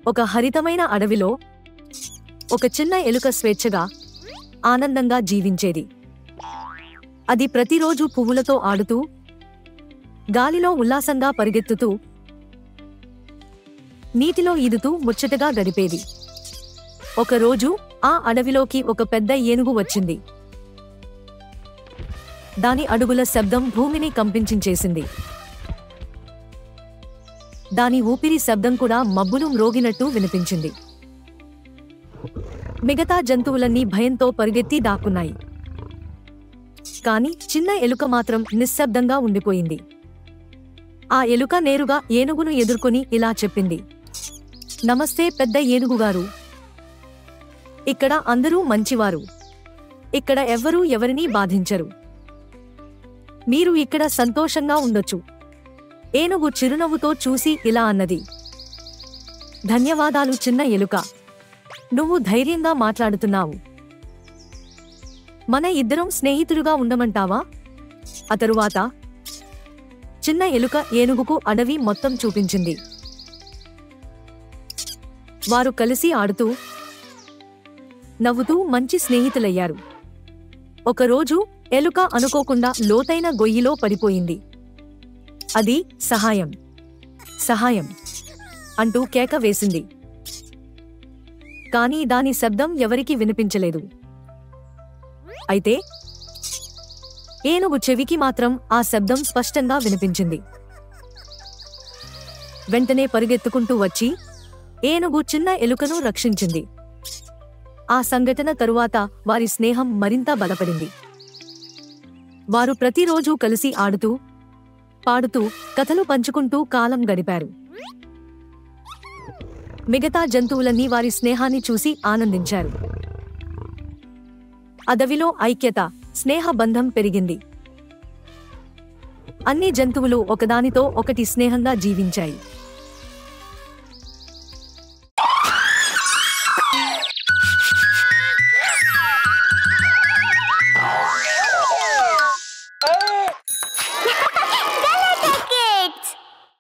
ఒక హరితమైన అడవిలో ఒక చిన్న ఎలుక స్వేచ్ఛగా ఆనందంగా జీవించేది. అది ప్రతిరోజు పువ్వులతో ఆడుతూ, గాలిలో ఉల్లాసంగా పరిగెత్తుతూ, నీటిలో ఈదుతూ ముచ్చటగా గడిపేది. ఒకరోజు ఆ అడవిలోకి ఒక పెద్ద ఏనుగు వచ్చింది. దాని అడుగుల శబ్దం భూమిని కంపించేసింది. దాని ఊపిరి శబ్దం కూడా మబ్బును మ్రోగినట్టు వినిపించింది. మిగతా జంతువులన్నీ భయంతో పరిగెత్తి దాక్కున్నాయి. కాని చిన్న ఎలుక మాత్రం నిశ్శబ్దంగా ఉండిపోయింది. ఆ ఎలుక నేరుగా ఏనుగును ఎదుర్కొని ఇలా చెప్పింది: నమస్తే పెద్ద ఏనుగుగారు. ఇక్కడ అందరూ మంచివారు. ఇక్కడ ఎవ్వరూ ఎవరినీ బాధించరు. మీరు ఇక్కడ సంతోషంగా ఉండొచ్చు. ఏనుగు చిరునవ్వుతో చూసి ఇలా అన్నది: ధన్యవాదాలు చిన్న ఎలుక. నువ్వు ధైర్యంగా మాట్లాడుతున్నావు. మన ఇద్దరం స్నేహితులుగా ఉండమంటావా? ఆ తరువాత చిన్న ఎలుక ఏనుగుకు అడవి మొత్తం చూపించింది. వారు కలిసి ఆడుతూ, నవ్వుతూ మంచి స్నేహితులయ్యారు. ఒకరోజు ఎలుక అనుకోకుండా లోతైన గొయ్యిలో పడిపోయింది. అది సహాయం, సహాయం అంటూ కేక వేసింది. కానీ దాని శబ్దం ఎవరికీ వినిపించలేదు. అయితే ఏనుగు చెవికి మాత్రం ఆ శబ్దం స్పష్టంగా వినిపించింది. వెంటనే పరిగెత్తుకుంటూ వచ్చి ఏనుగు చిన్న ఎలుకను రక్షించింది. ఆ సంఘటన తరువాత వారి స్నేహం మరింత బలపడింది. వారు ప్రతిరోజూ కలిసి ఆడుతూ, పాడుతూ, కథలు పంచుకుంటూ కాలం గడిపారు. మిగతా జంతువులన్నీ వారి స్నేహాన్ని చూసి ఆనందించారు. అడవిలో ఐక్యత, స్నేహ బంధం పెరిగింది. అన్ని జంతువులు ఒకదానితో ఒకటి స్నేహంగా జీవించాయి.